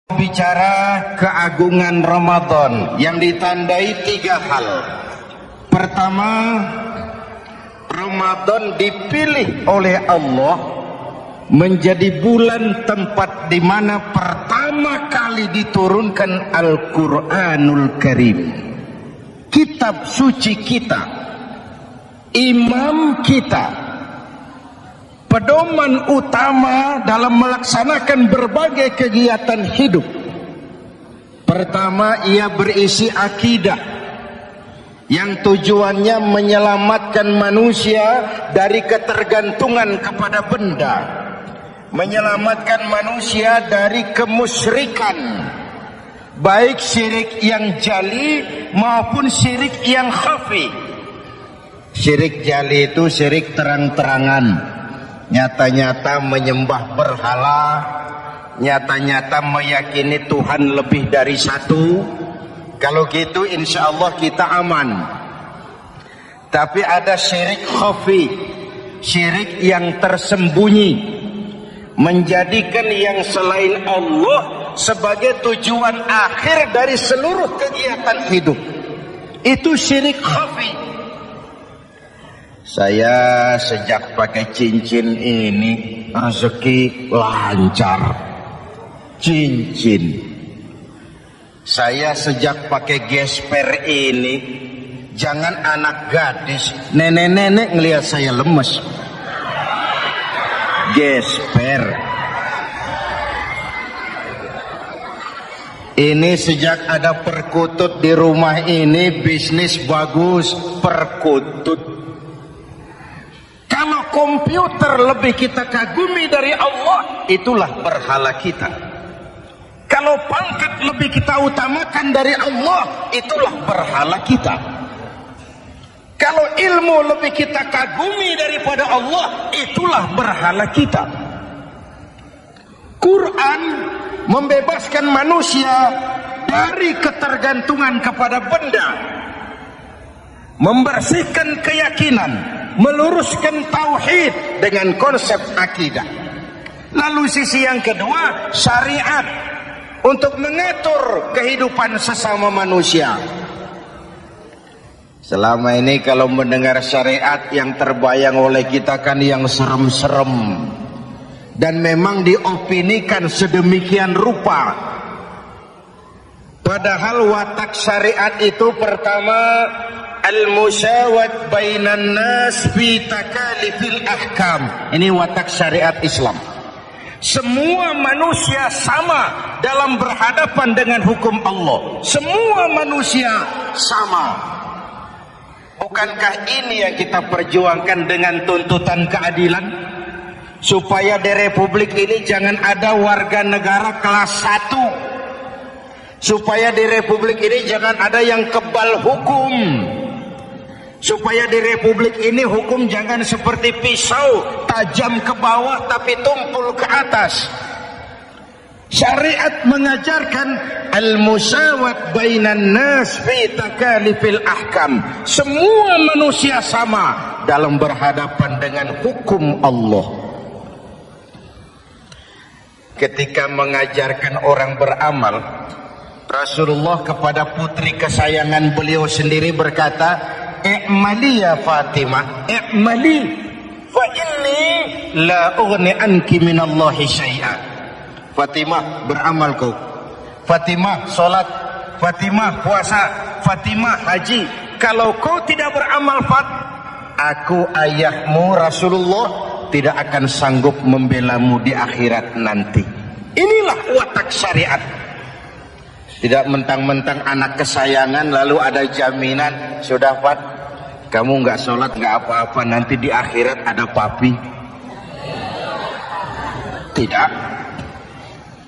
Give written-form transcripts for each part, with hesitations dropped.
Bicara keagungan Ramadan yang ditandai 3 hal. Pertama, Ramadan dipilih oleh Allah menjadi bulan tempat di mana pertama kali diturunkan Al-Quranul Karim, kitab suci kita, imam kita, pedoman utama dalam melaksanakan berbagai kegiatan hidup. Pertama, ia berisi akidah yang tujuannya menyelamatkan manusia dari ketergantungan kepada benda, menyelamatkan manusia dari kemusyrikan, baik syirik yang jali maupun syirik yang khafi. Syirik jali itu syirik terang-terangan, nyata-nyata menyembah berhala, nyata-nyata meyakini Tuhan lebih dari satu. Kalau gitu insya Allah kita aman. Tapi ada syirik khafi, syirik yang tersembunyi, menjadikan yang selain Allah sebagai tujuan akhir dari seluruh kegiatan hidup. Itu syirik khafi. Saya sejak pakai cincin ini rezeki lancar. Cincin. Saya sejak pakai gesper ini, jangan anak gadis, nenek-nenek ngelihat saya lemes. Gesper. Ini sejak ada perkutut di rumah ini, bisnis bagus. Perkutut. Kalau komputer lebih kita kagumi dari Allah, itulah berhala kita. Kalau pangkat lebih kita utamakan dari Allah, itulah berhala kita. Kalau ilmu lebih kita kagumi daripada Allah, itulah berhala kita. Quran membebaskan manusia dari ketergantungan kepada benda, membersihkan keyakinan, meluruskan tauhid dengan konsep akidah. Lalu sisi yang kedua, syariat untuk mengatur kehidupan sesama manusia. Selama ini kalau mendengar syariat, yang terbayang oleh kita kan yang serem-serem, dan memang diopinikan sedemikian rupa. Padahal watak syariat itu pertama, al-musawat bainan nas fi takalifil ahkam. Ini watak syariat Islam. Semua manusia sama dalam berhadapan dengan hukum Allah. Semua manusia sama. Bukankah ini yang kita perjuangkan dengan tuntutan keadilan? Supaya di Republik ini jangan ada warga negara kelas 1. Supaya di Republik ini jangan ada yang kebal hukum. Supaya di Republik ini hukum jangan seperti pisau, tajam ke bawah tapi tumpul ke atas. Syariat mengajarkan al-musawat bainan nas fi takalifil ahkam. Semua manusia sama dalam berhadapan dengan hukum Allah. Ketika mengajarkan orang beramal, Rasulullah kepada putri kesayangan beliau sendiri berkata, "I'mali ya Fatimah, i'mali fa inni la ughni anki minallahi syai'an." Fatimah, beramal kau. Fatimah, salat. Fatimah, puasa. Fatimah, haji. Kalau kau tidak beramal, aku ayahmu Rasulullah tidak akan sanggup membelamu di akhirat nanti. Inilah watak syariat. Tidak mentang-mentang anak kesayangan lalu ada jaminan, sudah Fat, kamu nggak sholat nggak apa-apa, nanti di akhirat ada papi. Tidak.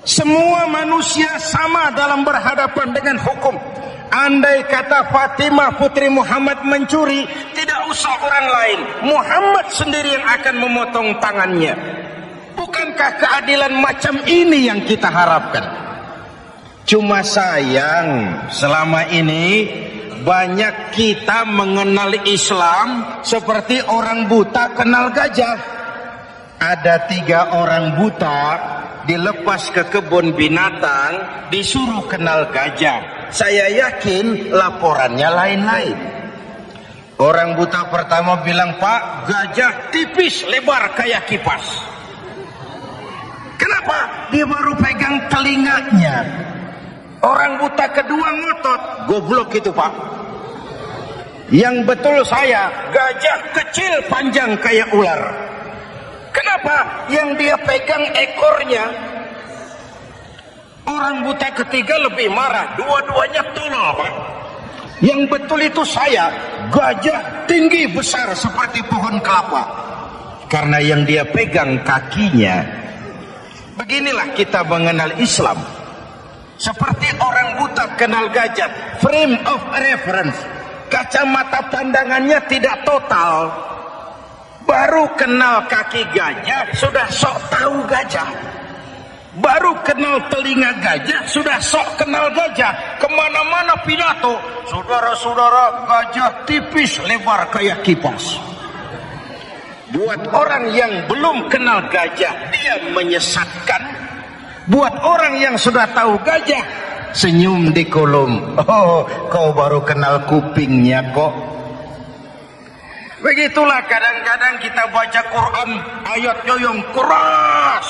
Semua manusia sama dalam berhadapan dengan hukum. Andai kata Fatimah putri Muhammad mencuri, tidak usah orang lain, Muhammad sendiri yang akan memotong tangannya. Bukankah keadilan macam ini yang kita harapkan? Cuma sayang, selama ini banyak kita mengenal Islam seperti orang buta kenal gajah. Ada 3 orang buta dilepas ke kebun binatang, disuruh kenal gajah. Saya yakin laporannya lain-lain. Orang buta pertama bilang, Pak, gajah tipis lebar kayak kipas. Kenapa? Dia baru pegang telinganya. Orang buta kedua ngotot, goblok itu Pak. Yang betul saya, gajah kecil panjang kayak ular. Kenapa? Yang dia pegang ekornya. Orang buta ketiga lebih marah, dua-duanya tolol Pak. Yang betul itu saya, gajah tinggi besar seperti pohon kelapa. Karena yang dia pegang kakinya. Beginilah kita mengenal Islam. Seperti orang buta kenal gajah, frame of reference, kacamata pandangannya tidak total. Baru kenal kaki gajah sudah sok tahu gajah. Baru kenal telinga gajah sudah sok kenal gajah. Kemana-mana pidato, saudara-saudara, gajah tipis lebar kayak kipas. Buat orang yang belum kenal gajah, dia menyesatkan. Buat orang yang sudah tahu gajah, senyum di kolom. Oh, kau baru kenal kupingnya kok. Begitulah kadang-kadang kita baca Quran, ayatnya yang keras.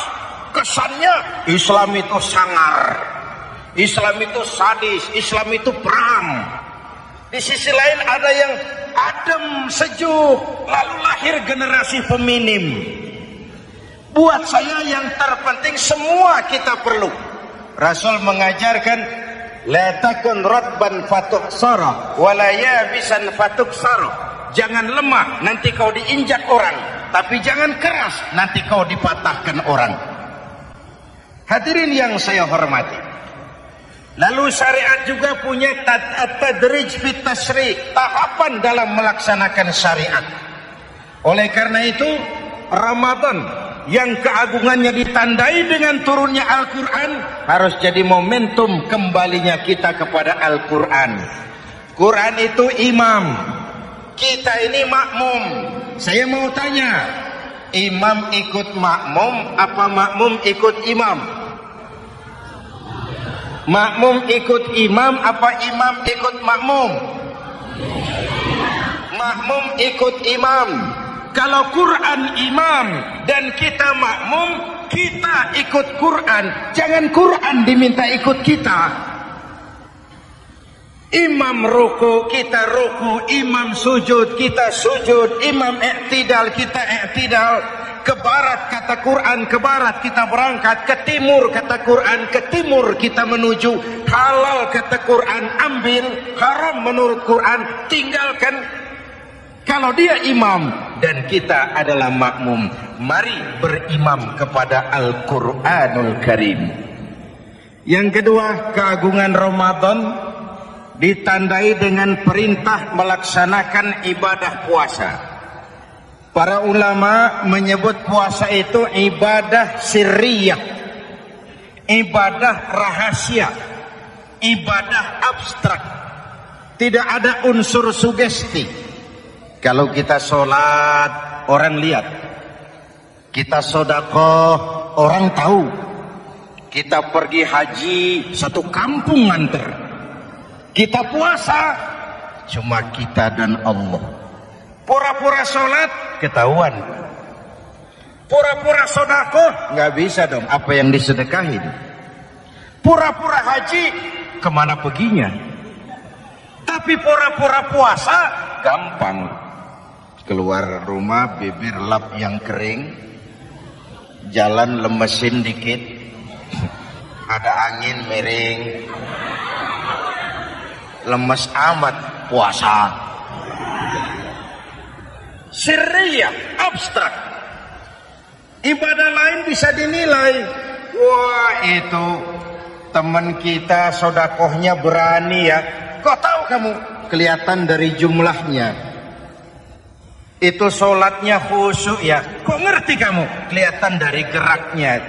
Kesannya Islam itu sangar, Islam itu sadis, Islam itu perang. Di sisi lain ada yang adem, sejuk, lalu lahir generasi feminim. Buat saya yang terpenting semua kita perlu. Rasul mengajarkan, la takun radban fatuksara wa la yabisan fatuksara. Jangan lemah nanti kau diinjak orang, tapi jangan keras nanti kau dipatahkan orang. Hadirin yang saya hormati. Lalu syariat juga punya tadrij fit tasyri', tahapan dalam melaksanakan syariat. Oleh karena itu, Ramadan yang keagungannya ditandai dengan turunnya Al-Quran harus jadi momentum kembalinya kita kepada Al-Quran. Quran itu imam, kita ini makmum. Saya mau tanya, imam ikut makmum apa makmum ikut imam? Makmum ikut imam apa imam ikut makmum? Makmum ikut imam. Kalau Quran imam dan kita makmum, kita ikut Quran. Jangan Quran diminta ikut kita. Imam ruku, kita ruku. Imam sujud, kita sujud. Imam i'tidal, kita i'tidal. Ke barat kata Quran, ke barat kita berangkat. Ke timur kata Quran, ke timur kita menuju. Halal kata Quran, ambil. Haram menurut Quran, tinggalkan. Kalau dia imam dan kita adalah makmum, mari berimam kepada Al-Quranul Karim. Yang kedua, keagungan Ramadan ditandai dengan perintah melaksanakan ibadah puasa. Para ulama menyebut puasa itu ibadah sirriyah, ibadah rahasia, ibadah abstrak. Tidak ada unsur sugesti. Kalau kita sholat, orang lihat. Kita sedekah, orang tahu. Kita pergi haji, satu kampung nganter. Kita puasa, cuma kita dan Allah. Pura-pura sholat, ketahuan. Pura-pura sedekah, nggak bisa dong apa yang disedekahin. Pura-pura haji, kemana perginya? Tapi pura-pura puasa, gampang. Keluar rumah, bibir lap yang kering, jalan lemesin dikit, ada angin miring, lemes amat puasa. Sirriyah, abstrak. Ibadah lain bisa dinilai. Wah, itu teman kita sodakohnya berani ya. Kok tahu kamu? Kelihatan dari jumlahnya. Itu sholatnya khusyuk ya. Kok ngerti kamu? Kelihatan dari geraknya.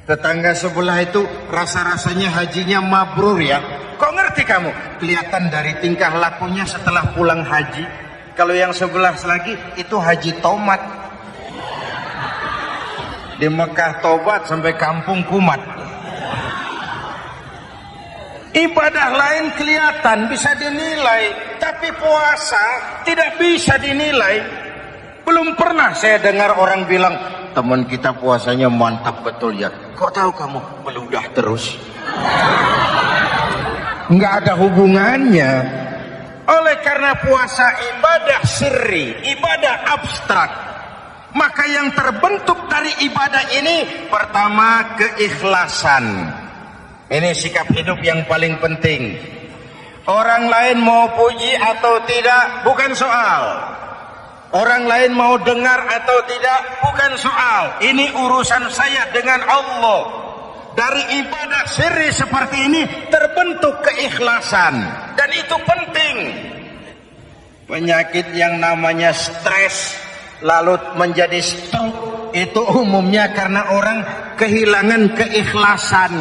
Tetangga sebelah itu rasa-rasanya hajinya mabrur ya. Kok ngerti kamu? Kelihatan dari tingkah lakunya setelah pulang haji. Kalau yang sebelah lagi itu haji tomat. Di Mekah tobat sampai kampung kumat. Ibadah lain kelihatan bisa dinilai, tapi puasa tidak bisa dinilai. Belum pernah saya dengar orang bilang, teman kita puasanya mantap betul ya. Kok tahu kamu? Meludah terus. Nggak ada hubungannya. Oleh karena puasa ibadah sirri, ibadah abstrak, maka yang terbentuk dari ibadah ini pertama keikhlasan. Ini sikap hidup yang paling penting. Orang lain mau puji atau tidak bukan soal. Orang lain mau dengar atau tidak bukan soal. Ini urusan saya dengan Allah. Dari ibadah sirri seperti ini terbentuk keikhlasan, dan itu penting. Penyakit yang namanya stres lalu menjadi stroke itu umumnya karena orang kehilangan keikhlasan.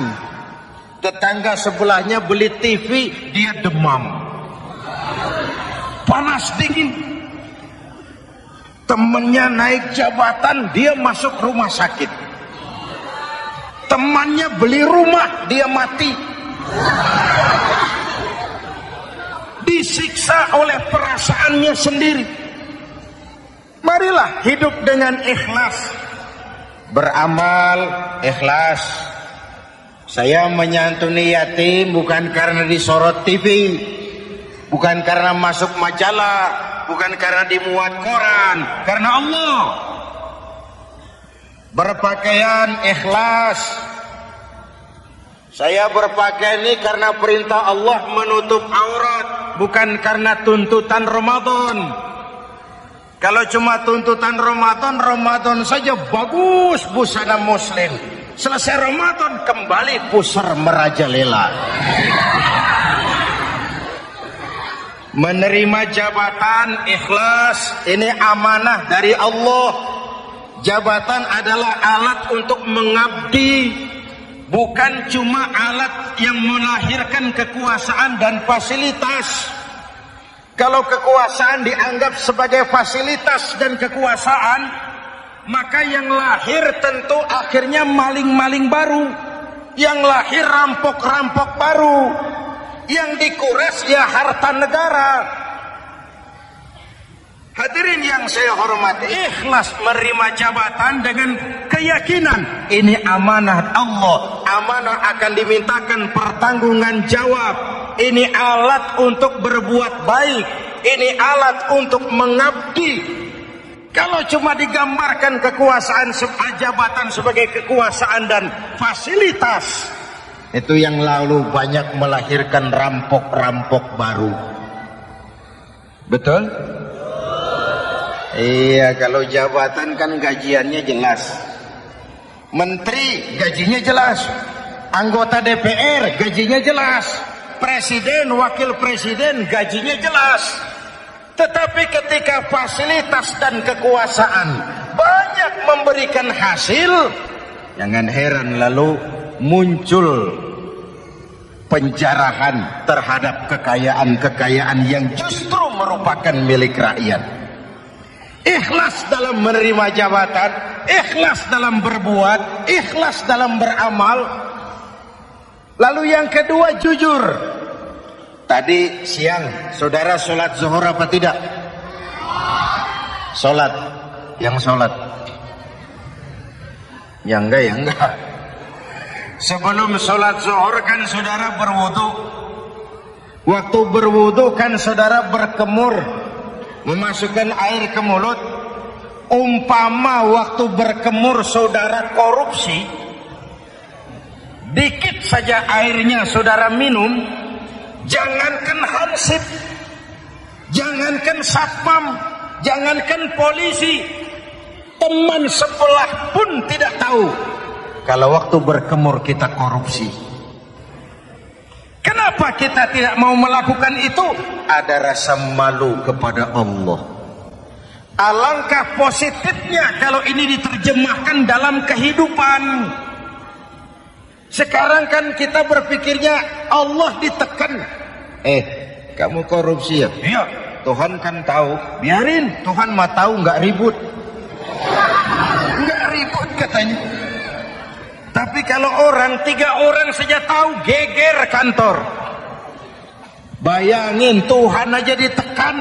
Tetangga sebelahnya beli TV, dia demam, panas dingin. Temannya naik jabatan, dia masuk rumah sakit. Temannya beli rumah, dia mati. Disiksa oleh perasaannya sendiri. Marilah hidup dengan ikhlas. Beramal ikhlas. Saya menyantuni yatim bukan karena disorot TV, bukan karena masuk majalah, bukan karena dimuat koran, karena Allah. Berpakaian ikhlas. Saya berpakaian ini karena perintah Allah menutup aurat, bukan karena tuntutan Ramadan. Kalau cuma tuntutan Ramadan, Ramadan saja bagus busana muslim. Selesai Ramadan kembali pusar merajalela. Menerima jabatan ikhlas, ini amanah dari Allah. Jabatan adalah alat untuk mengabdi, bukan cuma alat yang melahirkan kekuasaan dan fasilitas. Kalau kekuasaan dianggap sebagai fasilitas dan kekuasaan, maka yang lahir tentu akhirnya maling-maling baru, yang lahir rampok-rampok baru, yang dikuras ya harta negara. Hadirin yang saya hormati, ikhlas menerima jabatan dengan keyakinan ini amanah Allah, amanah akan dimintakan pertanggungan jawab. Ini alat untuk berbuat baik, ini alat untuk mengabdi. Kalau cuma digambarkan kekuasaan jabatan sebagai kekuasaan dan fasilitas, itu yang lalu banyak melahirkan rampok-rampok baru. Betul? Iya, kalau jabatan kan gajiannya jelas. Menteri gajinya jelas. Anggota DPR gajinya jelas. Presiden, wakil presiden gajinya jelas. Tetapi ketika fasilitas dan kekuasaan banyak memberikan hasil, jangan heran lalu muncul penjarahan terhadap kekayaan-kekayaan yang justru merupakan milik rakyat. Ikhlas dalam menerima jabatan, ikhlas dalam berbuat, ikhlas dalam beramal. Lalu yang kedua, jujur. Tadi siang saudara sholat zuhur apa tidak? Sholat. Yang sholat? Yang enggak, ya enggak. Sebelum sholat zuhur kan saudara berwudu. Waktu berwudu kan saudara berkemur, memasukkan air ke mulut. Umpama waktu berkemur saudara korupsi, dikit saja airnya saudara minum, jangankan hansip, jangankan satpam, jangankan polisi, teman sebelah pun tidak tahu kalau waktu berkemur kita korupsi. Kenapa kita tidak mau melakukan itu? Ada rasa malu kepada Allah. Alangkah positifnya kalau ini diterjemahkan dalam kehidupan. Sekarang kan kita berpikirnya Allah ditekan. Kamu korupsi ya? Iya. Tuhan kan tahu. Biarin, Tuhan mah tahu, nggak ribut. Nggak ribut kata katanya. Tapi kalau orang, 3 orang saja tahu, geger kantor. Bayangin, Tuhan aja ditekan,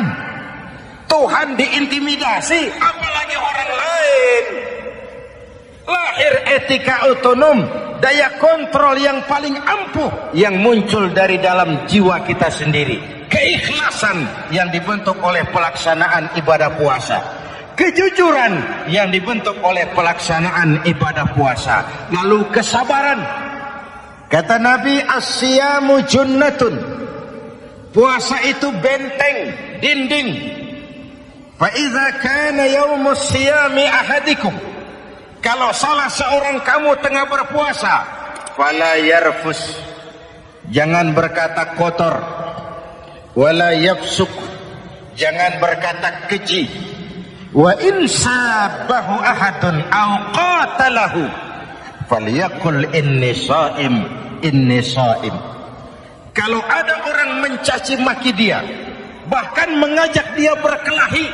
Tuhan diintimidasi, apalagi orang lain. Lahir etika otonom, daya kontrol yang paling ampuh yang muncul dari dalam jiwa kita sendiri. Keikhlasan yang dibentuk oleh pelaksanaan ibadah puasa. Kejujuran yang dibentuk oleh pelaksanaan ibadah puasa. Lalu kesabaran. Kata Nabi, as-siyamu junnatun. Puasa itu benteng, dinding. Fa idza kana yaumus siyami ahadikum, kalau salah seorang kamu tengah berpuasa, fala yarfus, jangan berkata kotor, wala yafsuk, jangan berkata keji, wa in sabahu ahadun aw qatalahu falyaqul inni shaim, inni shaim. Kalau ada orang mencaci maki dia, bahkan mengajak dia berkelahi,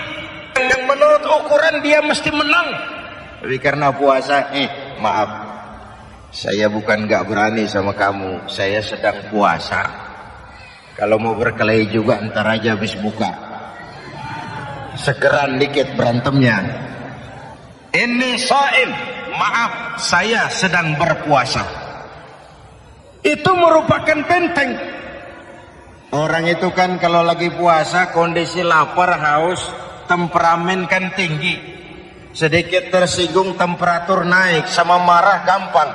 yang menurut ukuran dia mesti menang, tapi karena puasa, maaf, saya bukan gak berani sama kamu, saya sedang puasa. Kalau mau berkelahi juga ntar aja habis buka, segeran dikit berantemnya. Ini shaim, maaf, saya sedang berpuasa. Itu merupakan benteng. Orang itu kan kalau lagi puasa, kondisi lapar, haus, temperamen kan tinggi. Sedikit tersinggung temperatur naik, sama marah gampang.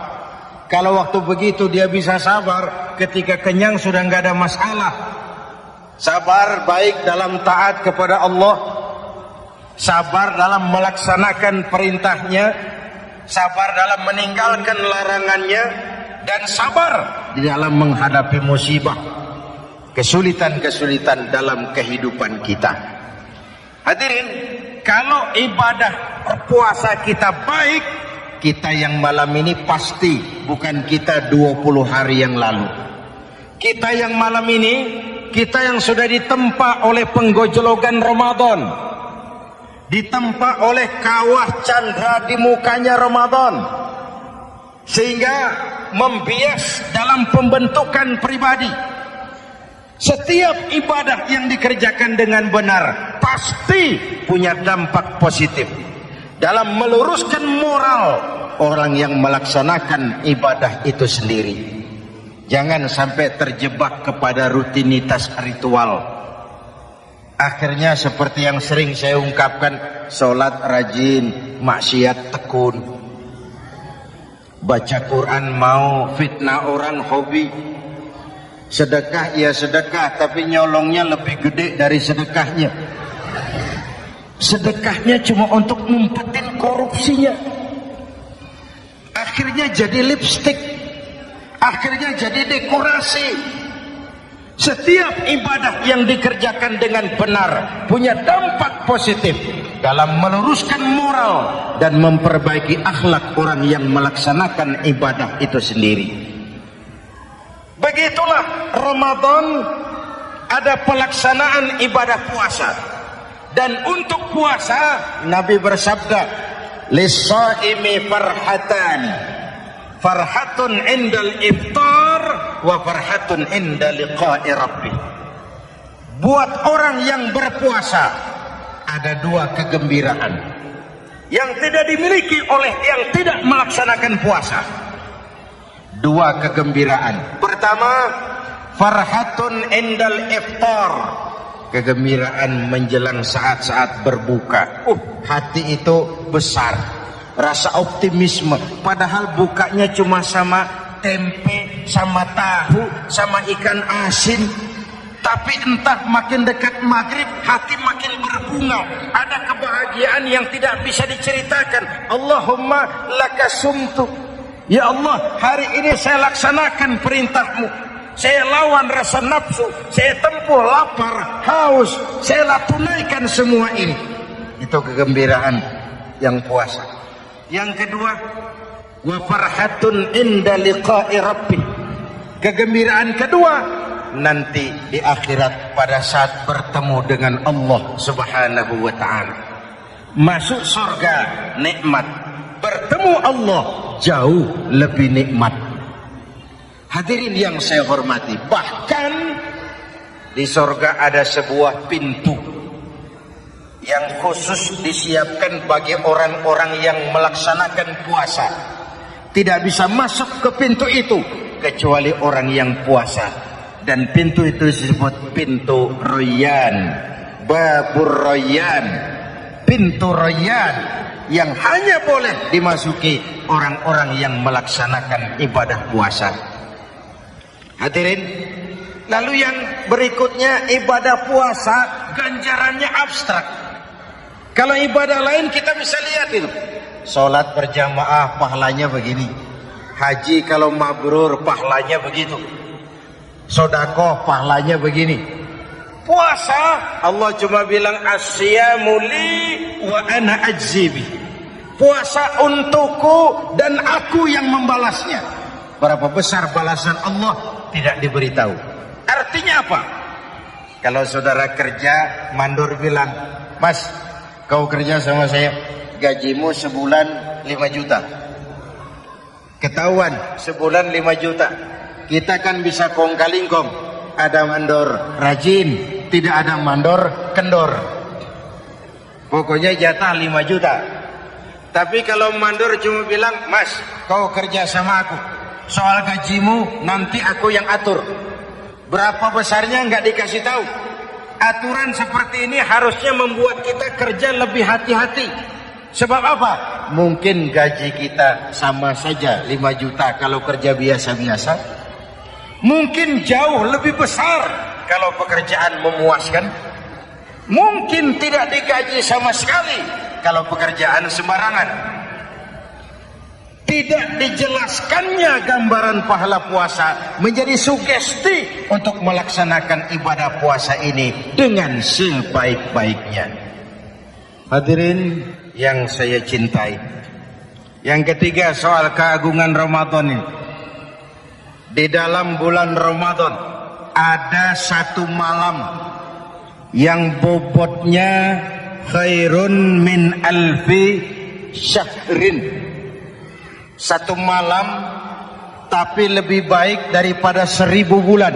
Kalau waktu begitu dia bisa sabar, ketika kenyang sudah nggak ada masalah. Sabar baik dalam taat kepada Allah, sabar dalam melaksanakan perintahnya, sabar dalam meninggalkan larangannya, dan sabar di dalam menghadapi musibah, kesulitan-kesulitan dalam kehidupan kita. Hadirin, kalau ibadah puasa kita baik, kita yang malam ini pasti bukan kita 20 hari yang lalu. Kita yang malam ini, kita yang sudah ditempa oleh penggojologan Ramadan, ditempa oleh kawah candra di mukanya Ramadan, sehingga membias dalam pembentukan pribadi. Setiap ibadah yang dikerjakan dengan benar pasti punya dampak positif dalam meluruskan moral orang yang melaksanakan ibadah itu sendiri. Jangan sampai terjebak kepada rutinitas ritual. Akhirnya seperti yang sering saya ungkapkan, sholat rajin, maksiat tekun. Baca Quran mau, fitnah orang hobi. Sedekah ya sedekah, tapi nyolongnya lebih gede dari sedekahnya. Sedekahnya cuma untuk ngumpetin korupsinya. Akhirnya jadi lipstik, akhirnya jadi dekorasi. Setiap ibadah yang dikerjakan dengan benar punya dampak positif dalam meluruskan moral dan memperbaiki akhlak orang yang melaksanakan ibadah itu sendiri. Begitulah Ramadan, ada pelaksanaan ibadah puasa. Dan untuk puasa Nabi bersabda, lis-shaimi farhatan, farhatun indal iftar wa farhatun inda liqa'i rabbih. Buat orang yang berpuasa ada 2 kegembiraan yang tidak dimiliki oleh yang tidak melaksanakan puasa. 2 kegembiraan. Pertama, farhatun indal iftar, kegembiraan menjelang saat-saat berbuka. Hati itu besar, rasa optimisme, padahal bukanya cuma sama tempe, sama tahu, sama ikan asin. Tapi entah makin dekat maghrib, hati makin berbunga. Ada kebahagiaan yang tidak bisa diceritakan. Allahumma laka sumtu, ya Allah, hari ini saya laksanakan perintahmu. Saya lawan rasa nafsu, saya tempuh lapar, haus, saya tunaikan semua ini. Itu kegembiraan yang puasa. Yang kedua, wa farhatun inda liqa'i rabbih. Kegembiraan kedua nanti di akhirat pada saat bertemu dengan Allah Subhanahu wa taala. Masuk surga nikmat, bertemu Allah jauh lebih nikmat. Hadirin yang saya hormati, bahkan di surga ada sebuah pintu yang khusus disiapkan bagi orang-orang yang melaksanakan puasa. Tidak bisa masuk ke pintu itu kecuali orang yang puasa. Dan pintu itu disebut pintu Rayyan, Babur Rayyan, pintu Rayyan, yang hanya boleh dimasuki orang-orang yang melaksanakan ibadah puasa. Hadirin, lalu yang berikutnya ibadah puasa ganjarannya abstrak. Kalau ibadah lain kita bisa lihat itu. Sholat berjamaah pahalanya begini. Haji kalau mabrur pahalanya begitu. Sedekah pahalanya begini. Puasa Allah cuma bilang as-siyamu li wa ana ajzibi. Puasa untukku dan aku yang membalasnya. Berapa besar balasan Allah tidak diberitahu. Artinya apa? Kalau saudara kerja, mandor bilang, "Mas, kau kerja sama saya, gajimu sebulan 5 juta." Ketahuan sebulan 5 juta. Kita kan bisa kong kali kong. Ada mandor rajin, tidak ada mandor kendor. Pokoknya jatah 5 juta. Tapi kalau mandor cuma bilang, "Mas, kau kerja sama aku, soal gajimu nanti aku yang atur." Berapa besarnya nggak dikasih tahu. Aturan seperti ini harusnya membuat kita kerja lebih hati-hati. Sebab apa? Mungkin gaji kita sama saja 5 juta kalau kerja biasa-biasa. Mungkin jauh lebih besar kalau pekerjaan memuaskan. Mungkin tidak digaji sama sekali kalau pekerjaan sembarangan. Tidak dijelaskannya gambaran pahala puasa menjadi sugesti untuk melaksanakan ibadah puasa ini dengan sebaik-baiknya. Hadirin yang saya cintai, yang ketiga soal keagungan Ramadan ini. Di dalam bulan Ramadan ada satu malam yang bobotnya khairun min alfi syahrin. Satu malam tapi lebih baik daripada 1000 bulan,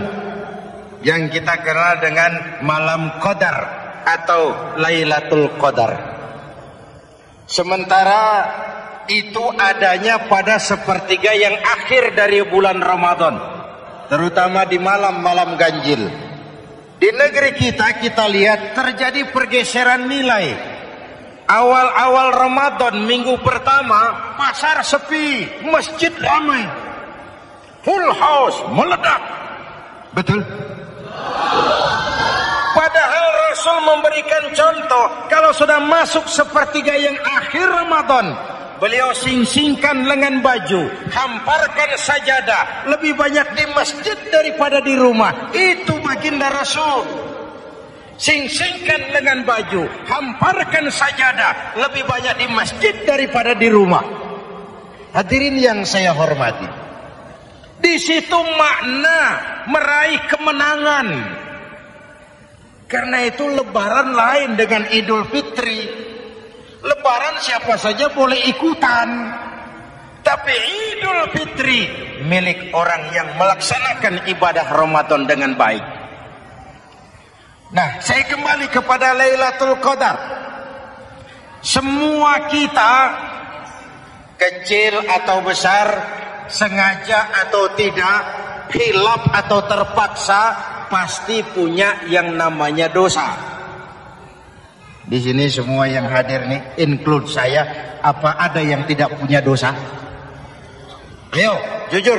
yang kita kenal dengan malam Qadar atau Lailatul Qadar. Sementara itu adanya pada sepertiga yang akhir dari bulan Ramadan, terutama di malam-malam ganjil. Di negeri kita lihat terjadi pergeseran nilai. Awal-awal Ramadan, minggu pertama, pasar sepi, masjid ramai, full house, meledak. Betul? Padahal Rasul memberikan contoh, kalau sudah masuk sepertiga yang akhir Ramadan, beliau sing-singkan lengan baju, hamparkan sajadah, lebih banyak di masjid daripada di rumah. Itu baginda Rasul. Sing-singkan lengan baju, hamparkan sajadah, lebih banyak di masjid daripada di rumah. Hadirin yang saya hormati, di situ makna meraih kemenangan. Karena itu lebaran lain dengan Idul Fitri. Lebaran siapa saja boleh ikutan, tapi Idul Fitri milik orang yang melaksanakan ibadah Ramadan dengan baik. Nah, saya kembali kepada Lailatul Qadar. Semua kita, kecil atau besar, sengaja atau tidak, hilaf atau terpaksa, pasti punya yang namanya dosa. Di sini semua yang hadir nih, include saya, apa ada yang tidak punya dosa? Ayo, jujur.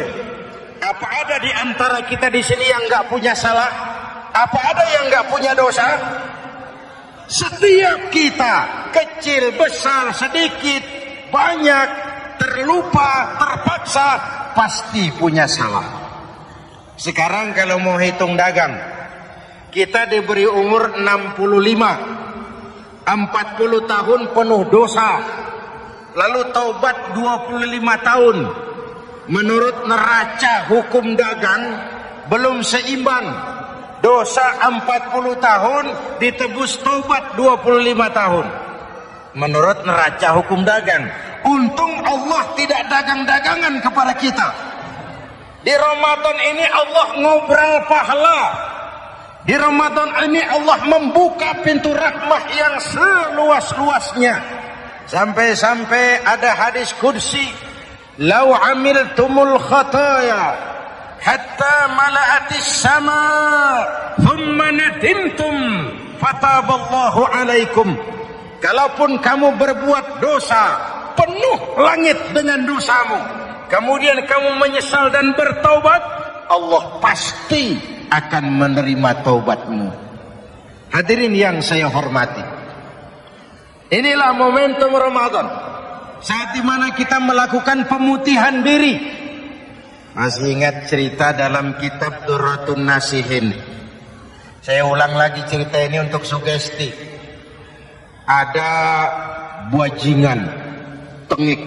Apa ada di antara kita di sini yang nggak punya salah? Apa ada yang nggak punya dosa? Setiap kita, kecil, besar, sedikit, banyak, terlupa, terpaksa, pasti punya salah. Sekarang kalau mau hitung dagang, kita diberi umur 65, 40 tahun penuh dosa, lalu taubat 25 tahun. Menurut neraca hukum dagang belum seimbang. Dosa 40 tahun ditebus taubat 25 tahun. Menurut neraca hukum dagang. Untung Allah tidak dagang-dagangan kepada kita. Di Ramadan ini Allah ngobrol pahala. Di Ramadan ini Allah membuka pintu rahmah yang seluas-luasnya. Sampai-sampai ada hadis qudsi, "Lau amiltumul khataya hatta mala'atis sama, thumma nadimtum, fataballahu alaikum." Kalaupun kamu berbuat dosa, penuh langit dengan dosamu, kemudian kamu menyesal dan bertaubat, Allah pasti akan menerima taubatmu. Hadirin yang saya hormati, inilah momentum Ramadan, saat dimana kita melakukan pemutihan diri. Masih ingat cerita dalam kitab Durratun Nasihin? Saya ulang lagi cerita ini untuk sugesti. Ada bajingan tengik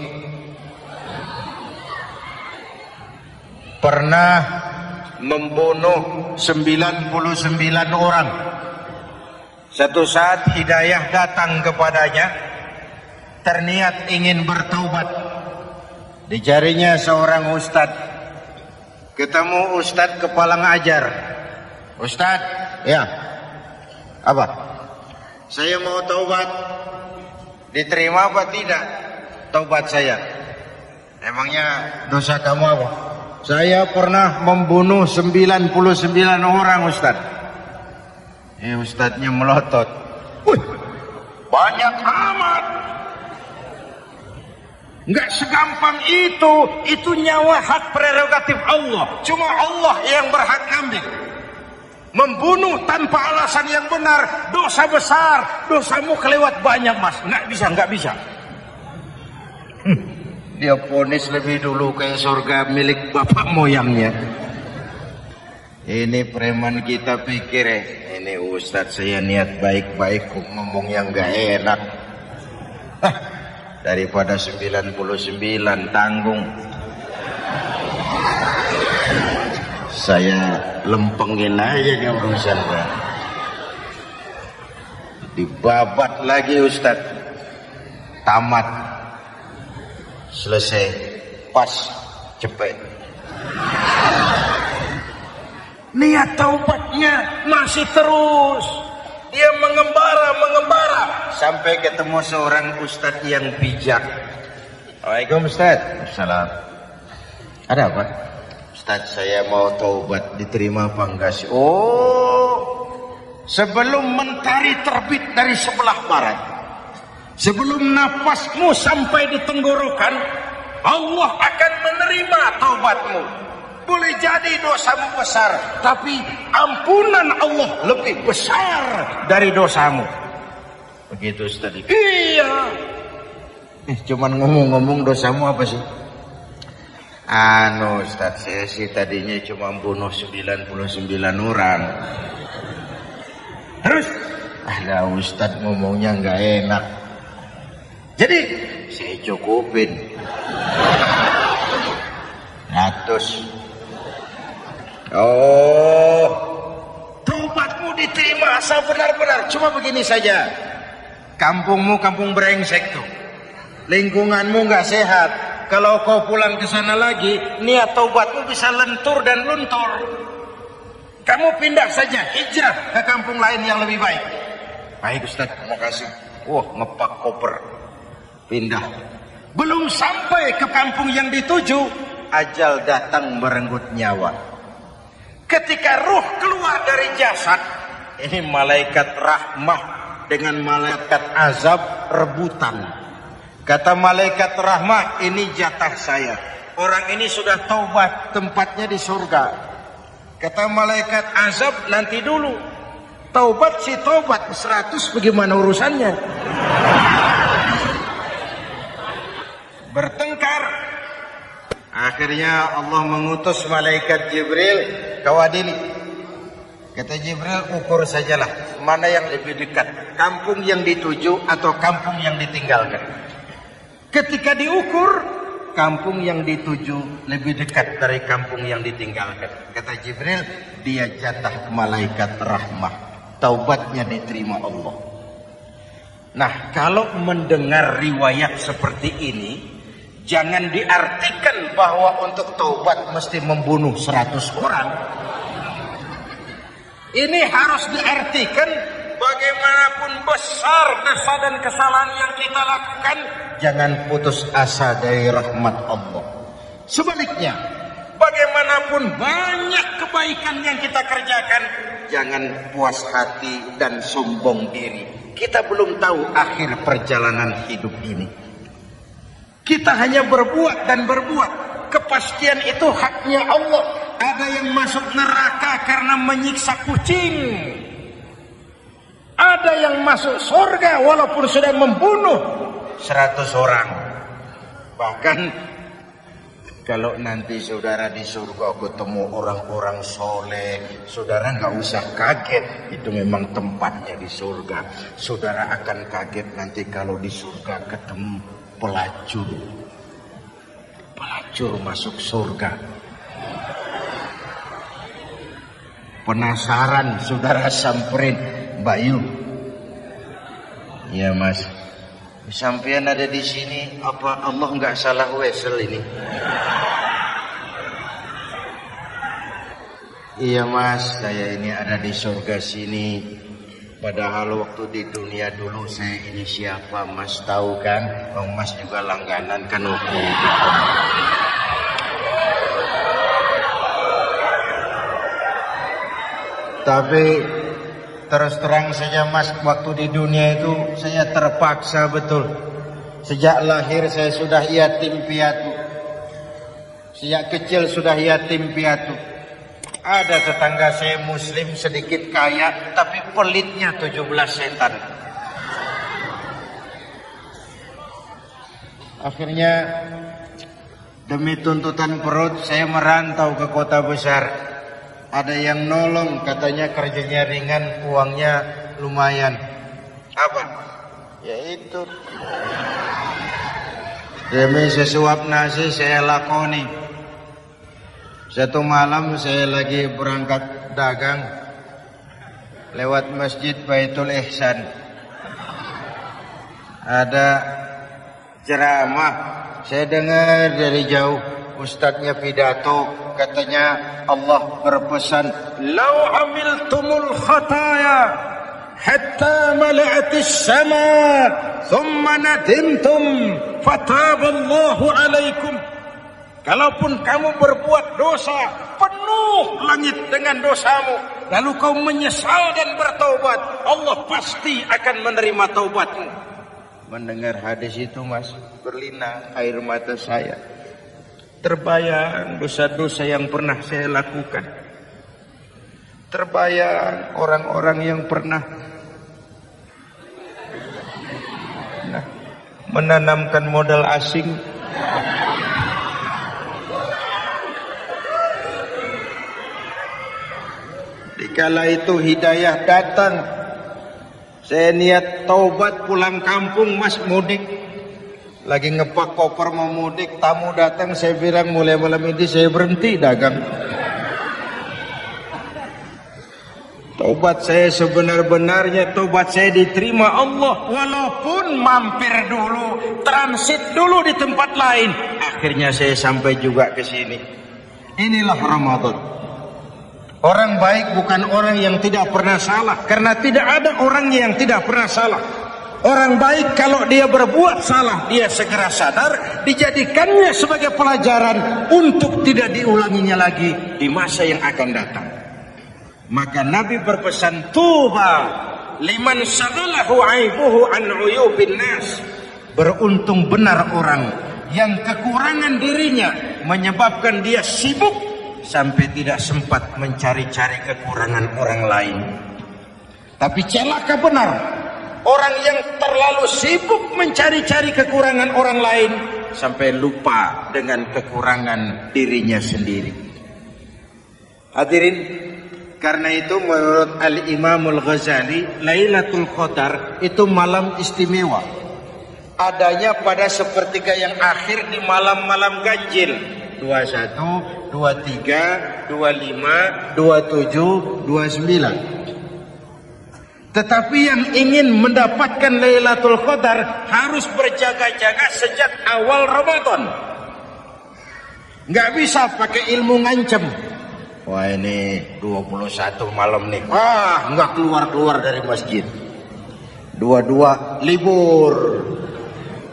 pernah membunuh 99 orang. Satu saat hidayah datang kepadanya, terniat ingin bertaubat. Dicarinya seorang ustadz. Ketemu ustadz kepala ngajar. Ustadz, ya, apa? Saya mau taubat. Diterima apa tidak taubat saya? Emangnya dosa kamu apa? Saya pernah membunuh 99 orang, Ustaz. Ustaznya melotot. Banyak amat. Enggak segampang itu nyawa hak prerogatif Allah. Cuma Allah yang berhak ambil. Membunuh tanpa alasan yang benar, dosa besar. Dosamu kelewat banyak, Mas. Enggak bisa. Dia vonis lebih dulu ke surga milik bapak moyangnya. Ini preman kita pikir ini ustadz saya niat baik-baik kok ngomong yang gak enak. Daripada 99 tanggung. Saya lempengin aja dia urusan. Dibabat lagi ustadz. Tamat. Selesai. Pas. Cepet. Niat taubatnya masih terus. Dia mengembara. Sampai ketemu seorang ustadz yang bijak. Waalaikumsalam ustadz. Assalam. Ada apa? Ustadz saya mau taubat, diterima apa enggak sih? Oh, sebelum mentari terbit dari sebelah barat, sebelum nafasmu sampai di tenggorokan, Allah akan menerima taubatmu. Boleh jadi dosamu besar, tapi ampunan Allah lebih besar dari dosamu. Begitu Ustaz. Iya. Cuman ngomong-ngomong dosamu apa sih? Ustaz, saya sih tadinya cuma bunuh 99 orang. Terus? Ustaz ngomongnya nggak enak. Jadi, saya cukupin. 100. Oh, taubatmu diterima asal benar-benar. Cuma begini saja. Kampungmu kampung brengsek tuh. Lingkunganmu nggak sehat. Kalau kau pulang ke sana lagi, niat taubatmu bisa lentur dan luntur. Kamu pindah saja, hijrah ke kampung lain yang lebih baik. Baik Ustaz, terima kasih. Ngepak koper. Pindah. Belum sampai ke kampung yang dituju, ajal datang merenggut nyawa. Ketika ruh keluar dari jasad, ini malaikat rahmah dengan malaikat azab rebutan. Kata malaikat rahmah, ini jatah saya. Orang ini sudah taubat, tempatnya di surga. Kata malaikat azab, nanti dulu. Taubat si taubat, 100 bagaimana urusannya? Bertengkar. Akhirnya Allah mengutus malaikat Jibril, kau adili. Kata Jibril, ukur sajalah mana yang lebih dekat, kampung yang dituju atau kampung yang ditinggalkan. Ketika diukur, kampung yang dituju lebih dekat dari kampung yang ditinggalkan. Kata Jibril, dia jatah malaikat rahmah. Taubatnya diterima Allah. Nah, kalau mendengar riwayat seperti ini, jangan diartikan bahwa untuk taubat mesti membunuh 100 orang. Ini harus diartikan bagaimanapun besar dosa dan kesalahan yang kita lakukan, jangan putus asa dari rahmat Allah. Sebaliknya, bagaimanapun banyak kebaikan yang kita kerjakan, jangan puas hati dan sombong diri. Kita belum tahu akhir perjalanan hidup ini. Kita hanya berbuat dan berbuat. Kepastian itu haknya Allah. Ada yang masuk neraka karena menyiksa kucing. Ada yang masuk surga walaupun sudah membunuh 100 orang. Bahkan kalau nanti saudara di surga ketemu orang-orang soleh, saudara nggak usah kaget. Itu memang tempatnya di surga. Saudara akan kaget nanti kalau di surga ketemu pelacur. Pelacur masuk surga. Penasaran, saudara samperin, Bayu. Iya mas, sampean ada di sini, apa Allah nggak salah wesel ini? Iya mas, saya ini ada di surga sini. Padahal waktu di dunia dulu saya ini siapa mas tahu kan? Oh, mas juga langganan kan waktu itu. Tapi terus terang saja mas, waktu di dunia itu saya terpaksa betul. Sejak lahir saya sudah yatim piatu. Sejak kecil sudah yatim piatu. Ada tetangga saya muslim sedikit kaya, tapi pelitnya 17 setan. Akhirnya demi tuntutan perut saya merantau ke kota besar. Ada yang nolong, katanya kerjanya ringan, uangnya lumayan. Apa? Ya itu. Demi sesuap nasi saya lakoni. Satu malam saya lagi berangkat dagang, lewat masjid Baitul Ihsan. Ada ceramah, saya dengar dari jauh, ustadznya pidato, katanya Allah berpesan, "Lau amiltumul khataya hatta mala'atis sama, thumma nadimtum, fataballahu alaikum." Kalaupun kamu berbuat dosa, penuh langit dengan dosamu, lalu kau menyesal dan bertaubat, Allah pasti akan menerima taubatmu. Mendengar hadis itu mas, berlinang air mata saya. Terbayang dosa-dosa yang pernah saya lakukan. Terbayang orang-orang yang pernah menanamkan modal asing. Dikala itu hidayah datang, saya niat taubat pulang kampung mas, mudik. Lagi ngepak koper mau mudik, tamu datang, saya bilang mulai malam ini saya berhenti dagang. Taubat saya sebenar-benarnya, taubat saya diterima Allah. Walaupun mampir dulu, transit dulu di tempat lain, akhirnya saya sampai juga ke sini. Inilah Ramadan. Orang baik bukan orang yang tidak pernah salah, karena tidak ada orang yang tidak pernah salah. Orang baik kalau dia berbuat salah, dia segera sadar, dijadikannya sebagai pelajaran untuk tidak diulanginya lagi di masa yang akan datang. Maka Nabi berpesan, "Tuba liman syaghalahu aibuhu an uyubin nas." Beruntung benar orang yang kekurangan dirinya menyebabkan dia sibuk sampai tidak sempat mencari-cari kekurangan orang lain. Tapi celaka benar orang yang terlalu sibuk mencari-cari kekurangan orang lain sampai lupa dengan kekurangan dirinya sendiri. Hadirin, karena itu menurut Al-Imam Al-Ghazali, Lailatul Qadar itu malam istimewa. Adanya pada sepertiga yang akhir di malam-malam ganjil. 21, 23, 25, 27, 29. Tetapi yang ingin mendapatkan Lailatul Qadar harus berjaga-jaga sejak awal Ramadan. Nggak bisa pakai ilmu ngancem. Wah ini 21 malam nih. Wah nggak keluar-keluar dari masjid. 22 libur.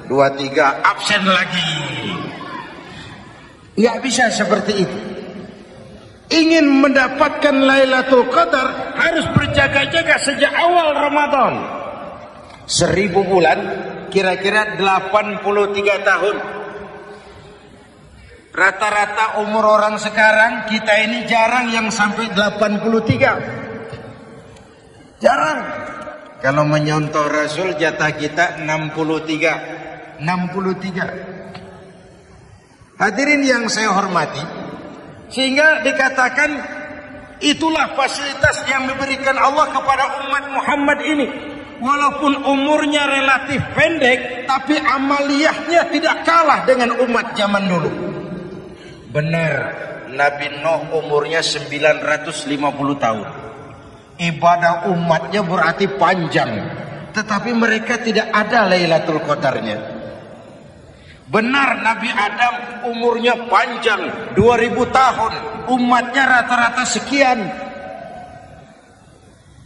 23 absen lagi. Nggak bisa seperti itu. Ingin mendapatkan Lailatul Qadar harus berjaga-jaga sejak awal Ramadan. 1000 bulan kira-kira 83 tahun. Rata-rata umur orang sekarang kita ini jarang yang sampai 83. Jarang. Kalau menyontoh Rasul jatah kita 63. Hadirin yang saya hormati, sehingga dikatakan itulah fasilitas yang diberikan Allah kepada umat Muhammad ini. Walaupun umurnya relatif pendek, tapi amaliyahnya tidak kalah dengan umat zaman dulu. Benar, Nabi Nuh umurnya 950 tahun. Ibadah umatnya berarti panjang, tetapi mereka tidak ada Lailatul Qadarnya. Benar, Nabi Adam umurnya panjang, 2000 tahun, umatnya rata-rata sekian.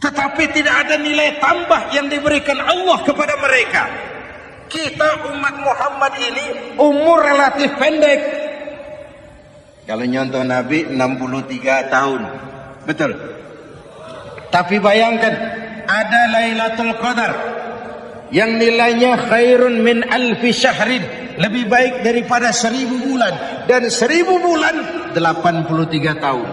Tetapi tidak ada nilai tambah yang diberikan Allah kepada mereka. Kita umat Muhammad ini umur relatif pendek. Kalau nyontoh Nabi 63 tahun. Betul. Tapi bayangkan, ada Lailatul Qadar yang nilainya khairun min alfi syahrin, lebih baik daripada 1000 bulan. Dan 1000 bulan 83 tahun.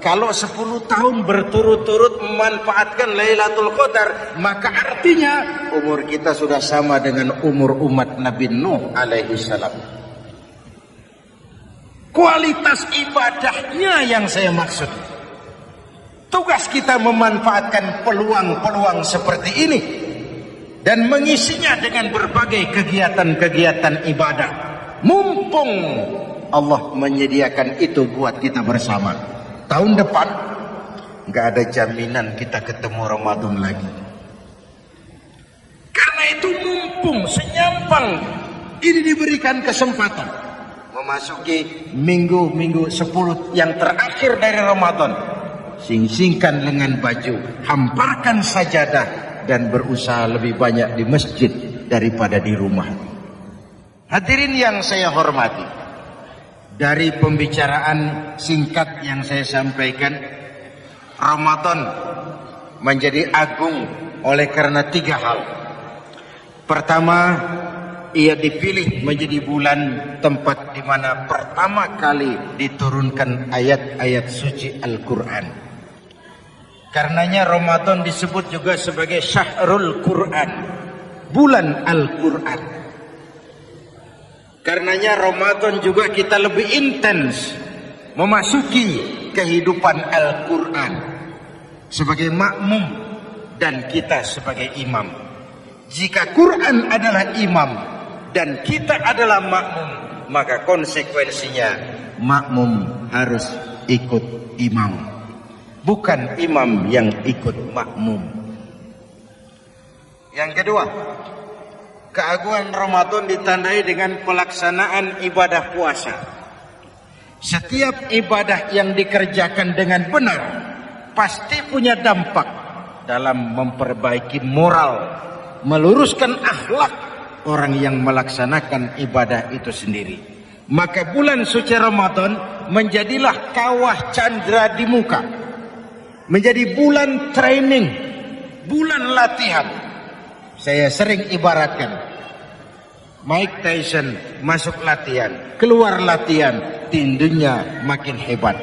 Kalau 10 tahun berturut-turut memanfaatkan Lailatul Qadar, maka artinya umur kita sudah sama dengan umur umat Nabi Nuh alaihi salam. Kualitas ibadahnya yang saya maksud. Tugas kita memanfaatkan peluang-peluang seperti ini dan mengisinya dengan berbagai kegiatan-kegiatan ibadah. Mumpung Allah menyediakan itu buat kita bersama. Tahun depan nggak ada jaminan kita ketemu Ramadan lagi. Karena itu mumpung senyampang ini diberikan kesempatan memasuki minggu-minggu 10 yang terakhir dari Ramadan. Sing-singkan lengan baju, hamparkan sajadah, dan berusaha lebih banyak di masjid daripada di rumah. Hadirin yang saya hormati, dari pembicaraan singkat yang saya sampaikan, Ramadan menjadi agung oleh karena 3 hal. Pertama, ia dipilih menjadi bulan tempat di mana pertama kali diturunkan ayat-ayat suci Al-Quran. Karenanya Ramadan disebut juga sebagai Syahrul Quran, bulan Al-Quran. Karenanya Ramadan juga kita lebih intens memasuki kehidupan Al-Quran sebagai makmum dan kita sebagai imam. Jika Quran adalah imam dan kita adalah makmum, maka konsekuensinya makmum harus ikut imam, bukan imam yang ikut makmum. Yang kedua, keagungan Ramadan ditandai dengan pelaksanaan ibadah puasa. Setiap ibadah yang dikerjakan dengan benar pasti punya dampak dalam memperbaiki moral, meluruskan akhlak orang yang melaksanakan ibadah itu sendiri. Maka bulan suci Ramadan menjadilah kawah candra di muka, menjadi bulan training, bulan latihan. Saya sering ibaratkan, Mike Tyson masuk latihan, keluar latihan, tindunya makin hebat.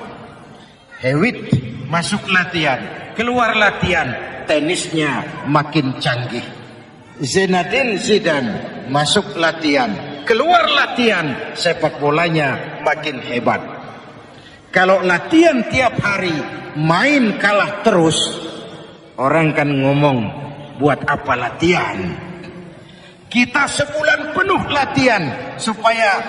Hewitt masuk latihan, keluar latihan, tenisnya makin canggih. Zinedine Zidane masuk latihan, keluar latihan, sepak bolanya makin hebat. Kalau latihan tiap hari, main kalah terus, orang kan ngomong, buat apa latihan? Kita sebulan penuh latihan supaya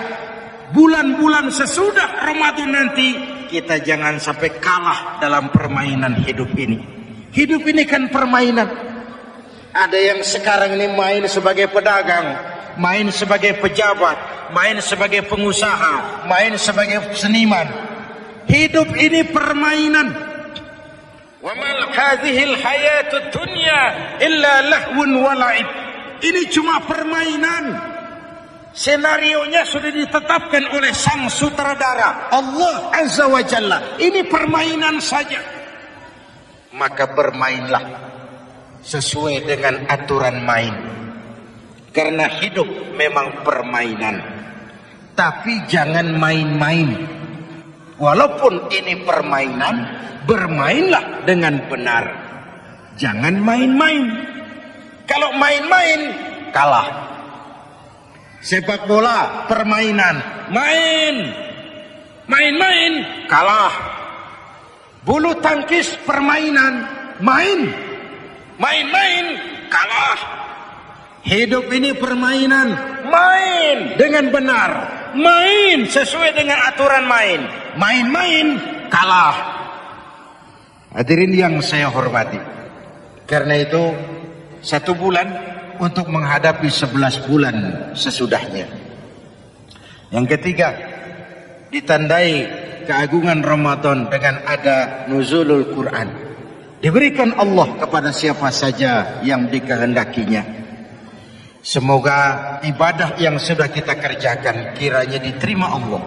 bulan-bulan sesudah Ramadan nanti kita jangan sampai kalah dalam permainan hidup ini. Hidup ini kan permainan. Ada yang sekarang ini main sebagai pedagang, main sebagai pejabat, main sebagai pengusaha, main sebagai seniman. Hidup ini permainan. Wa mal hadhil hayatud dunya illa lahwun wa la'ib. Ini cuma permainan. Senarionya sudah ditetapkan oleh sang sutradara Allah Azza wa Jalla. Ini permainan saja. Maka bermainlah sesuai dengan aturan main. Karena hidup memang permainan. Tapi jangan main-main. Walaupun ini permainan, bermainlah dengan benar. Jangan main-main. Kalau main-main, kalah. Sepak bola, permainan. Main-main, kalah. Bulu tangkis, permainan. Main-main, kalah. Hidup ini permainan. Main dengan benar. Main sesuai dengan aturan main. Main-main, kalah. Hadirin yang saya hormati. Karena itu 1 bulan untuk menghadapi 11 bulan sesudahnya. Yang ketiga, ditandai keagungan Ramadan dengan ada nuzulul Quran. Diberikan Allah kepada siapa saja yang dikehendakinya. Semoga ibadah yang sudah kita kerjakan kiranya diterima Allah.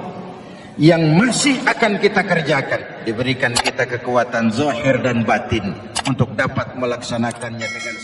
Yang masih akan kita kerjakan diberikan kita kekuatan zahir dan batin untuk dapat melaksanakannya dengan